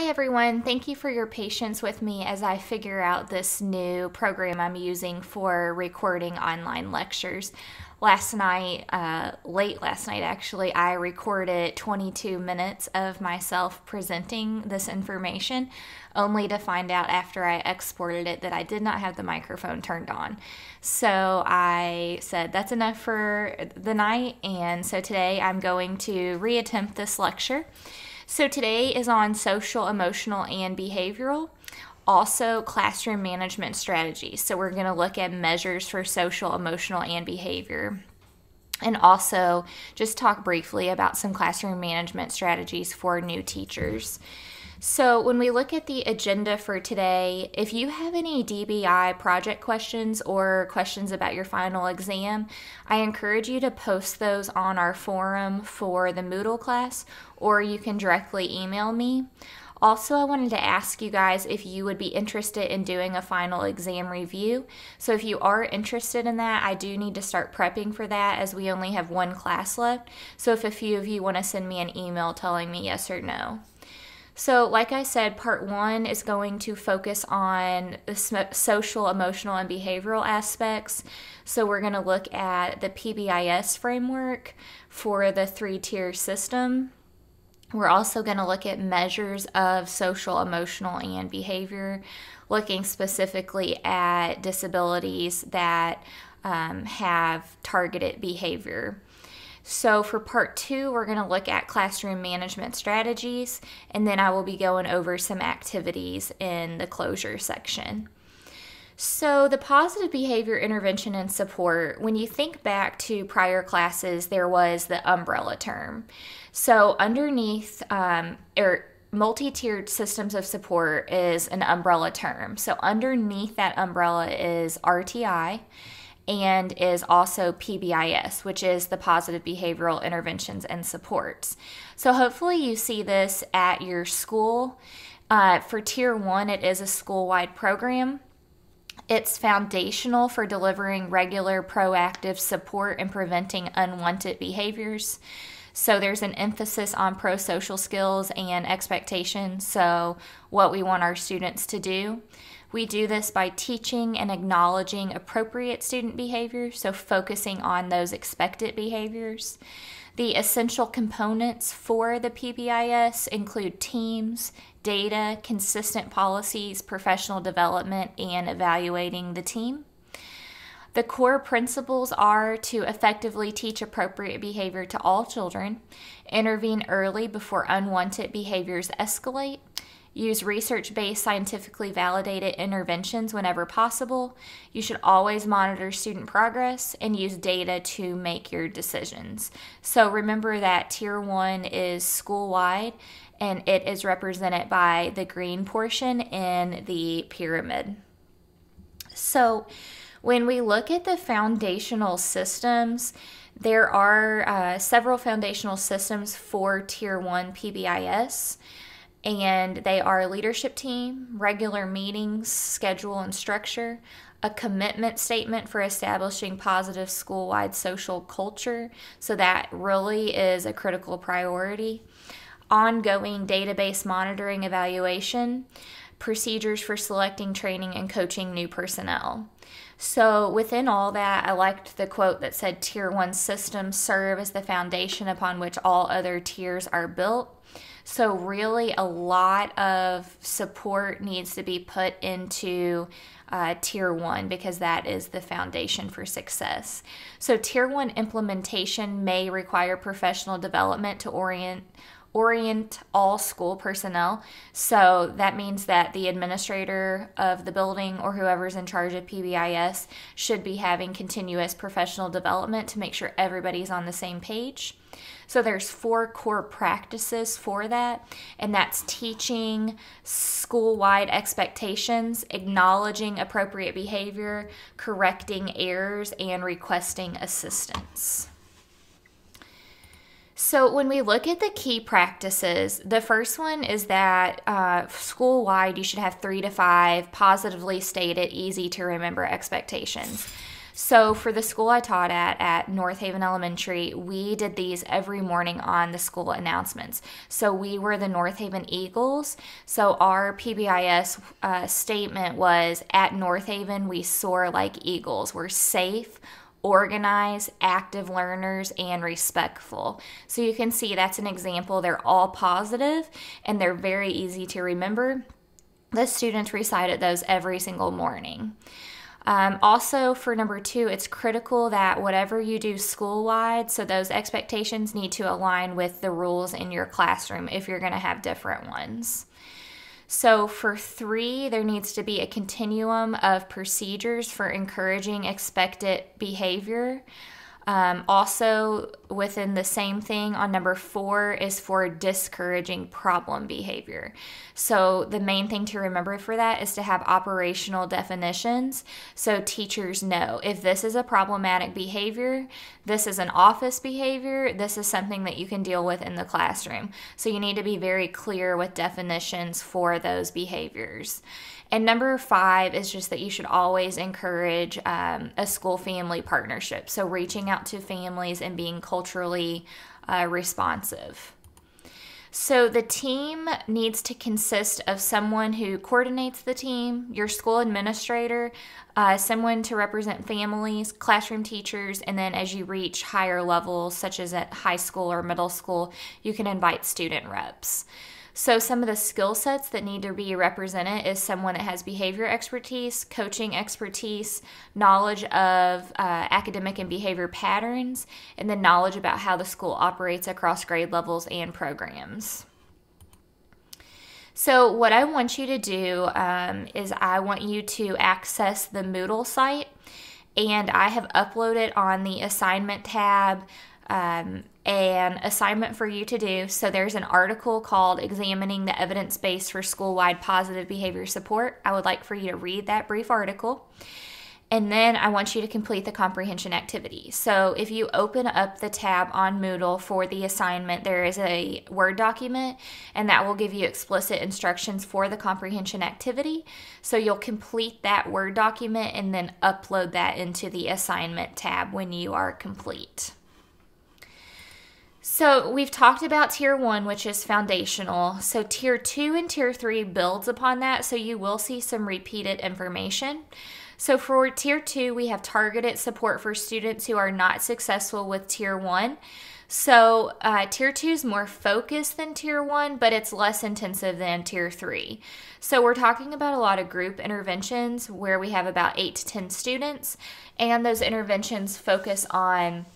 Hi everyone, thank you for your patience with me as I figure out this new program I'm using for recording online lectures. Last night, late last night actually, I recorded 22 minutes of myself presenting this information, only to find out after I exported it that I did not have the microphone turned on. So I said that's enough for the night, and so today I'm going to reattempt this lecture. So today is on social, emotional, and behavioral, also classroom management strategies. So we're going to look at measures for social, emotional, and behavior, and also just talk briefly about some classroom management strategies for new teachers. So when we look at the agenda for today, if you have any DBI project questions or questions about your final exam, I encourage you to post those on our forum for the Moodle class, or you can directly email me. Also, I wanted to ask you guys if you would be interested in doing a final exam review. So if you are interested in that, I do need to start prepping for that as we only have one class left. So if a few of you want to send me an email telling me yes or no. So like I said, part one is going to focus on the social, emotional, and behavioral aspects. So we're going to look at the PBIS framework for the three-tier system. We're also going to look at measures of social, emotional, and behavior, looking specifically at disabilities that have targeted behavior. So for part two, we're going to look at classroom management strategies, and then I will be going over some activities in the closure section. So the positive behavior intervention and support, when you think back to prior classes, there was the umbrella term. So underneath multi-tiered systems of support is an umbrella term. So underneath that umbrella is RTI, and is also PBIS, which is the positive behavioral interventions and supports. So hopefully you see this at your school. For Tier 1, it is a school-wide program. It's foundational for delivering regular proactive support and preventing unwanted behaviors. So there's an emphasis on pro-social skills and expectations, so what we want our students to do. We do this by teaching and acknowledging appropriate student behavior, so focusing on those expected behaviors. The essential components for the PBIS include teams, data, consistent policies, professional development, and evaluating the team. The core principles are to effectively teach appropriate behavior to all children, intervene early before unwanted behaviors escalate, use research-based, scientifically validated interventions whenever possible. You should always monitor student progress and use data to make your decisions. So remember that Tier 1 is school-wide, and it is represented by the green portion in the pyramid. So when we look at the foundational systems, there are several foundational systems for Tier 1 PBIS. And they are a leadership team, regular meetings, schedule and structure, a commitment statement for establishing positive school-wide social culture, so that really is a critical priority, ongoing database monitoring evaluation, procedures for selecting, training, and coaching new personnel. So within all that, I liked the quote that said Tier 1 systems serve as the foundation upon which all other tiers are built. So really a lot of support needs to be put into Tier 1 because that is the foundation for success. So Tier 1 implementation may require professional development to orient all school personnel. So that means that the administrator of the building or whoever's in charge of PBIS should be having continuous professional development to make sure everybody's on the same page. So there's 4 core practices for that, and that's teaching school-wide expectations, acknowledging appropriate behavior, correcting errors, and requesting assistance. So when we look at the key practices, the first one is that school-wide you should have 3 to 5 positively stated, easy to remember expectations. So for the school I taught at North Haven Elementary, we did these every morning on the school announcements. So we were the North Haven Eagles. So our PBIS statement was, at North Haven, we soar like eagles. We're safe, organized, active learners, and respectful. So you can see that's an example. They're all positive and they're very easy to remember. The students recited those every single morning. Also, for number 2, it's critical that whatever you do school-wide, so those expectations need to align with the rules in your classroom if you're going to have different ones. So for 3, there needs to be a continuum of procedures for encouraging expected behavior. Also, within the same thing on number 4 is for discouraging problem behavior. So the main thing to remember for that is to have operational definitions so teachers know if this is a problematic behavior, this is an office behavior, this is something that you can deal with in the classroom. So you need to be very clear with definitions for those behaviors. And number 5 is just that you should always encourage a school-family partnership. So reaching out to families and being culturally responsive. So the team needs to consist of someone who coordinates the team, your school administrator, someone to represent families, classroom teachers, and then as you reach higher levels, such as at high school or middle school, you can invite student reps. So some of the skill sets that need to be represented is someone that has behavior expertise, coaching expertise, knowledge of academic and behavior patterns, and then knowledge about how the school operates across grade levels and programs. So what I want you to do is I want you to access the Moodle site, and I have uploaded on the assignment tab an assignment for you to do. So there's an article called Examining the Evidence Base for School-Wide Positive Behavior Support. I would like for you to read that brief article. And then I want you to complete the comprehension activity. So if you open up the tab on Moodle for the assignment, there is a Word document, and that will give you explicit instructions for the comprehension activity. So you'll complete that Word document and then upload that into the assignment tab when you are complete. So we've talked about Tier 1, which is foundational. So Tier 2 and Tier 3 builds upon that, so you will see some repeated information. So for Tier 2, we have targeted support for students who are not successful with Tier 1. So Tier 2 is more focused than Tier 1, but it's less intensive than Tier 3. So we're talking about a lot of group interventions where we have about 8 to 10 students, and those interventions focus on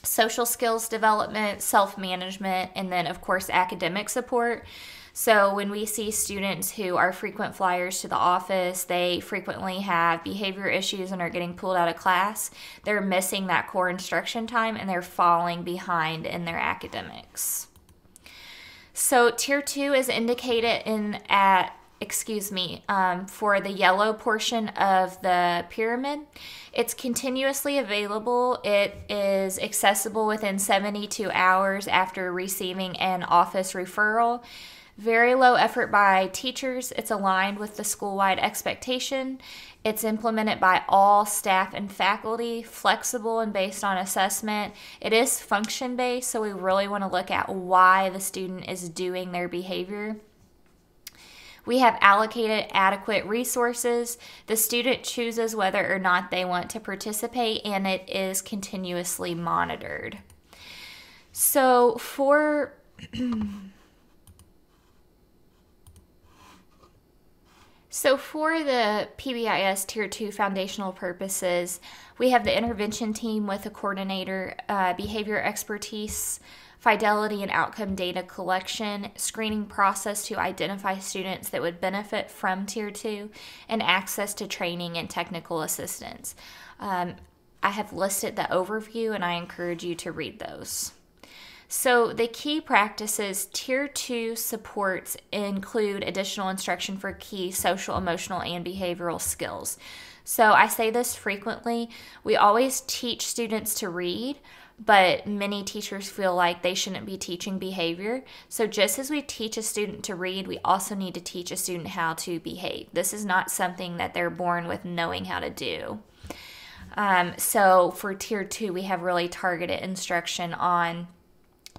social skills development, self-management, and then of course academic support. So when we see students who are frequent flyers to the office, they frequently have behavior issues and are getting pulled out of class, they're missing that core instruction time and they're falling behind in their academics. So Tier 2 is indicated for the yellow portion of the pyramid. It's continuously available. It is accessible within 72 hours after receiving an office referral. Very low effort by teachers. It's aligned with the school-wide expectation. It's implemented by all staff and faculty, flexible and based on assessment. It is function-based, so we really want to look at why the student is doing their behavior. We have allocated adequate resources. The student chooses whether or not they want to participate, and it is continuously monitored. So for the PBIS Tier 2 foundational purposes, we have the intervention team with a coordinator, behavior expertise, fidelity and outcome data collection, screening process to identify students that would benefit from Tier 2, and access to training and technical assistance. I have listed the overview and I encourage you to read those. So the key practices Tier 2 supports include additional instruction for key social, emotional, and behavioral skills. So I say this frequently. We always teach students to read, but many teachers feel like they shouldn't be teaching behavior. So just as we teach a student to read, we also need to teach a student how to behave. This is not something that they're born with knowing how to do. So for Tier 2, we have really targeted instruction on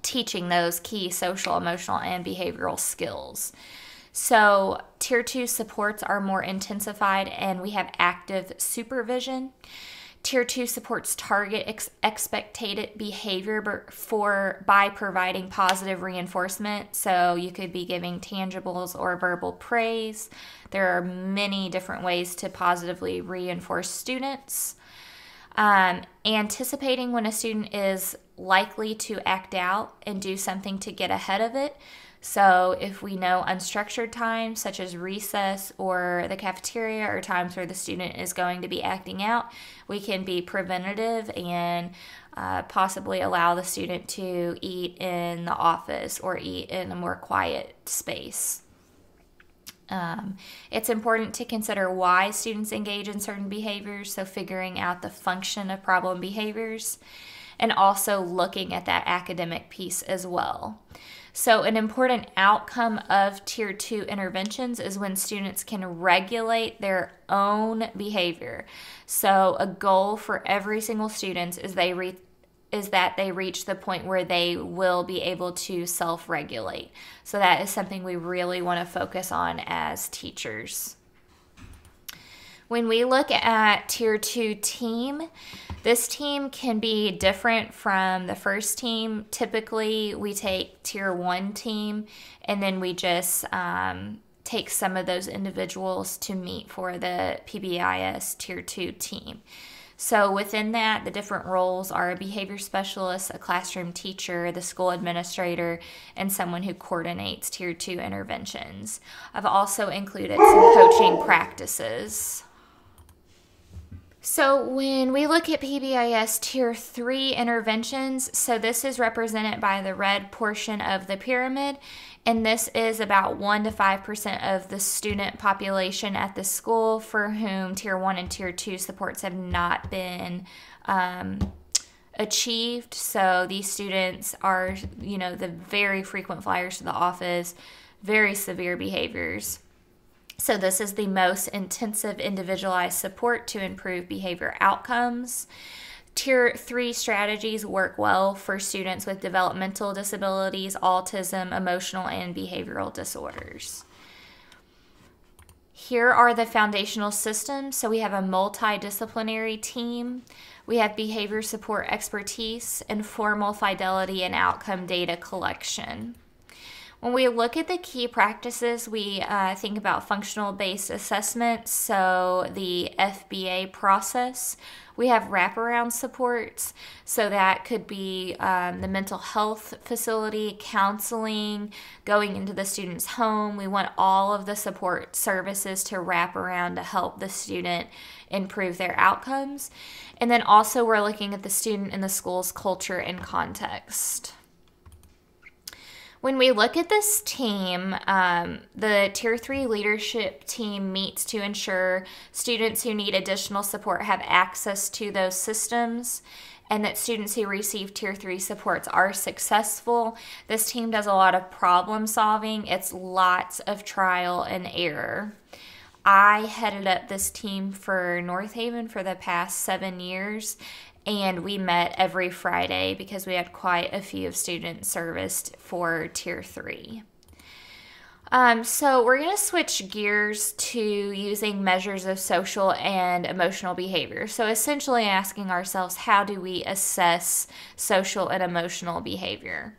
teaching those key social, emotional, and behavioral skills. So Tier 2 supports are more intensified, and we have active supervision. Tier 2 supports target expected behavior by providing positive reinforcement. So you could be giving tangibles or verbal praise. There are many different ways to positively reinforce students. Anticipating when a student is likely to act out and do something to get ahead of it. So if we know unstructured times such as recess or the cafeteria or times where the student is going to be acting out, we can be preventative and possibly allow the student to eat in the office or eat in a more quiet space. It's important to consider why students engage in certain behaviors, so figuring out the function of problem behaviors and also looking at that academic piece as well. So an important outcome of Tier 2 interventions is when students can regulate their own behavior. So a goal for every single student is that they reach the point where they will be able to self-regulate. So that is something we really want to focus on as teachers. When we look at Tier 2 team, this team can be different from the first team. Typically, we take Tier 1 team, and then we just take some of those individuals to meet for the PBIS Tier 2 team. So within that, the different roles are a behavior specialist, a classroom teacher, the school administrator, and someone who coordinates Tier 2 interventions. I've also included some coaching practices. So when we look at PBIS Tier 3 interventions, so this is represented by the red portion of the pyramid, and this is about 1 to 5% of the student population at the school for whom Tier 1 and Tier 2 supports have not been achieved. So these students are, the very frequent flyers to the office, very severe behaviors. So this is the most intensive individualized support to improve behavior outcomes. Tier 3 strategies work well for students with developmental disabilities, autism, emotional, and behavioral disorders. Here are the foundational systems. So we have a multidisciplinary team. We have behavior support expertise, informal fidelity, and outcome data collection. When we look at the key practices, we think about functional-based assessment, so the FBA process. We have wraparound supports, so that could be the mental health facility, counseling, going into the student's home. We want all of the support services to wrap around to help the student improve their outcomes. And then also we're looking at the student and the school's culture and context. When we look at this team, the Tier 3 leadership team meets to ensure students who need additional support have access to those systems and that students who receive Tier 3 supports are successful. This team does a lot of problem solving. It's lots of trial and error. I headed up this team for North Haven for the past 7 years, and we met every Friday because we had quite a few students serviced for Tier 3. So we're going to switch gears to using measures of social and emotional behavior. So essentially asking ourselves, how do we assess social and emotional behavior?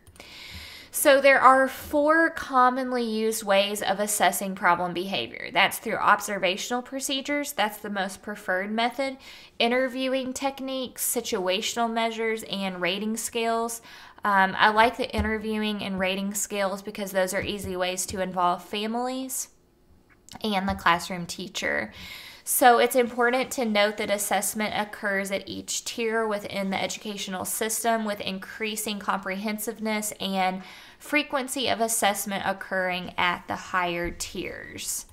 So there are 4 commonly used ways of assessing problem behavior. That's through observational procedures. That's the most preferred method. Interviewing techniques, situational measures, and rating scales. I like the interviewing and rating scales because those are easy ways to involve families and the classroom teacher. So it's important to note that assessment occurs at each tier within the educational system, with increasing comprehensiveness and frequency of assessment occurring at the higher tiers.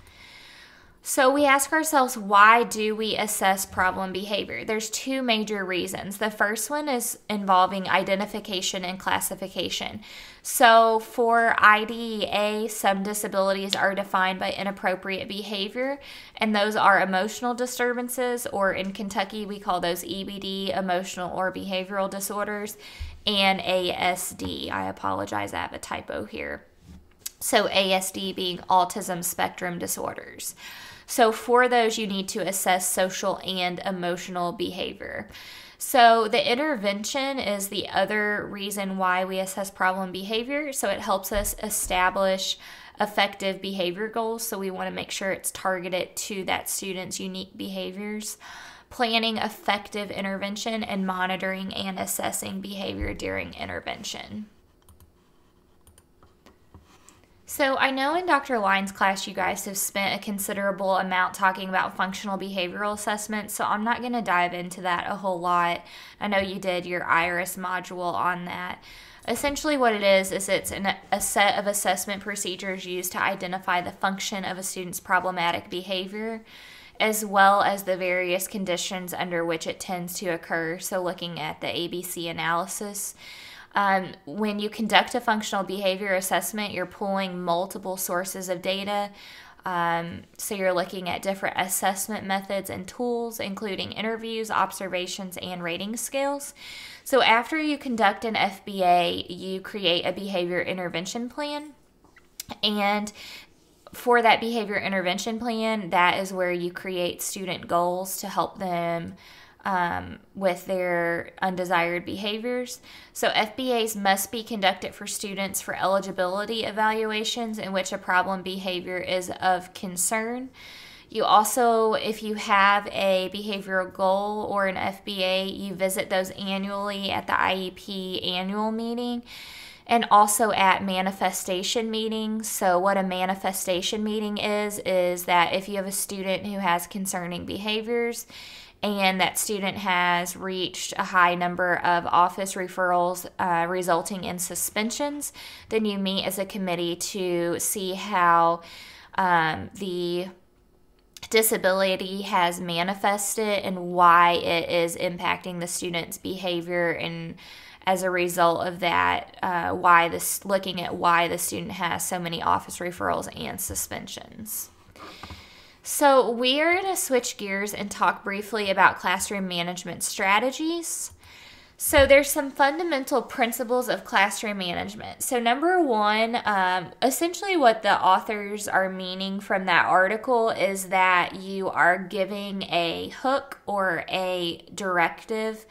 So we ask ourselves, why do we assess problem behavior? There's two major reasons. The first one is involving identification and classification. So for IDEA, some disabilities are defined by inappropriate behavior, and those are emotional disturbances, or in Kentucky we call those EBD, emotional or behavioral disorders, and ASD. I apologize, I have a typo here. So ASD being autism spectrum disorders. So for those, you need to assess social and emotional behavior. So the intervention is the other reason why we assess problem behavior. So it helps us establish effective behavior goals. So we want to make sure it's targeted to that student's unique behaviors. Planning effective intervention, and monitoring and assessing behavior during intervention. So I know in Dr. Lyons' class you guys have spent a considerable amount talking about functional behavioral assessment, so I'm not going to dive into that a whole lot. I know you did your IRIS module on that. Essentially what it is it's a set of assessment procedures used to identify the function of a student's problematic behavior, as well as the various conditions under which it tends to occur, so looking at the ABC analysis. When you conduct a functional behavior assessment, you're pulling multiple sources of data. So you're looking at different assessment methods and tools, including interviews, observations, and rating scales. So after you conduct an FBA, you create a behavior intervention plan. And for that behavior intervention plan, that is where you create student goals to help them with their undesired behaviors. So FBAs must be conducted for students for eligibility evaluations in which a problem behavior is of concern. You also, if you have a behavioral goal or an FBA, you visit those annually at the IEP annual meeting, and also at manifestation meetings. So what a manifestation meeting is that if you have a student who has concerning behaviors, and that student has reached a high number of office referrals resulting in suspensions, then you meet as a committee to see how the disability has manifested and why it is impacting the student's behavior, and as a result of that, looking at why the student has so many office referrals and suspensions. So we are going to switch gears and talk briefly about classroom management strategies. So there's some fundamental principles of classroom management. So number one, essentially what the authors are meaning from that article is that you are giving a hook or a directive,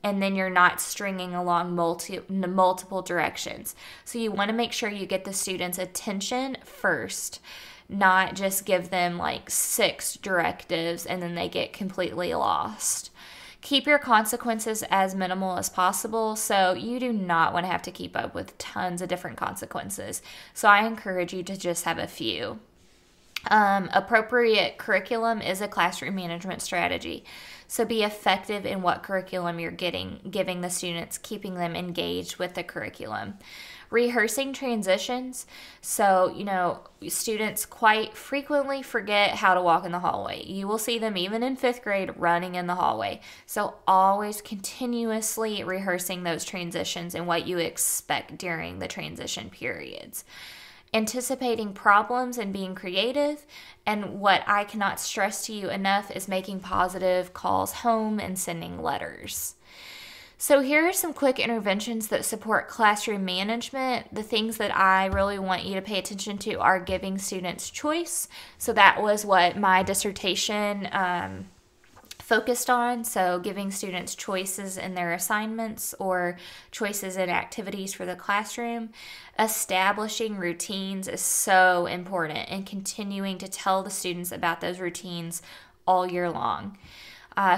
and then you're not stringing along multiple directions. So you want to make sure you get the students' attention first, not just give them like 6 directives and then they get completely lost. Keep your consequences as minimal as possible. So you do not want to have to keep up with tons of different consequences. So I encourage you to just have a few. Appropriate curriculum is a classroom management strategy. So be effective in what curriculum you're giving the students, keeping them engaged with the curriculum. Rehearsing transitions. So, students quite frequently forget how to walk in the hallway. You will see them even in 5th grade running in the hallway. So always continuously rehearsing those transitions and what you expect during the transition periods. Anticipating problems and being creative. And what I cannot stress to you enough is making positive calls home and sending letters. So here are some quick interventions that support classroom management. The things that I really want you to pay attention to are giving students choice. So that was what my dissertation focused on. So giving students choices in their assignments or choices in activities for the classroom. Establishing routines is so important, and continuing to tell the students about those routines all year long.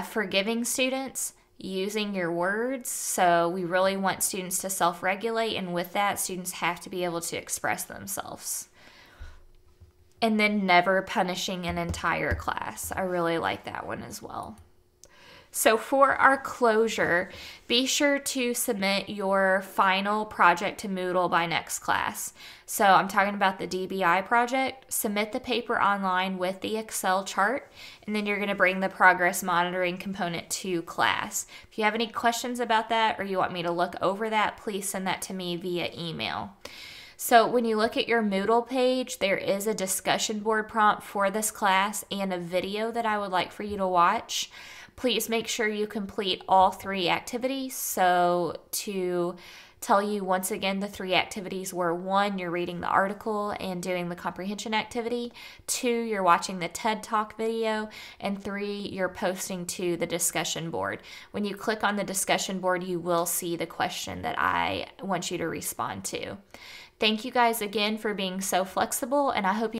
Forgiving students. Using your words. So we really want students to self-regulate, and with that, students have to be able to express themselves. And then never punishing an entire class. I really like that one as well. So for our closure, be sure to submit your final project to Moodle by next class. So I'm talking about the DBI project. Submit the paper online with the Excel chart, and then you're going to bring the progress monitoring component to class. If you have any questions about that or you want me to look over that, please send that to me via email. So when you look at your Moodle page, there is a discussion board prompt for this class and a video that I would like for you to watch. Please make sure you complete all 3 activities. So to tell you once again, the 3 activities were: 1, you're reading the article and doing the comprehension activity; 2, you're watching the TED Talk video; and 3, you're posting to the discussion board. When you click on the discussion board, you will see the question that I want you to respond to. Thank you guys again for being so flexible, and I hope you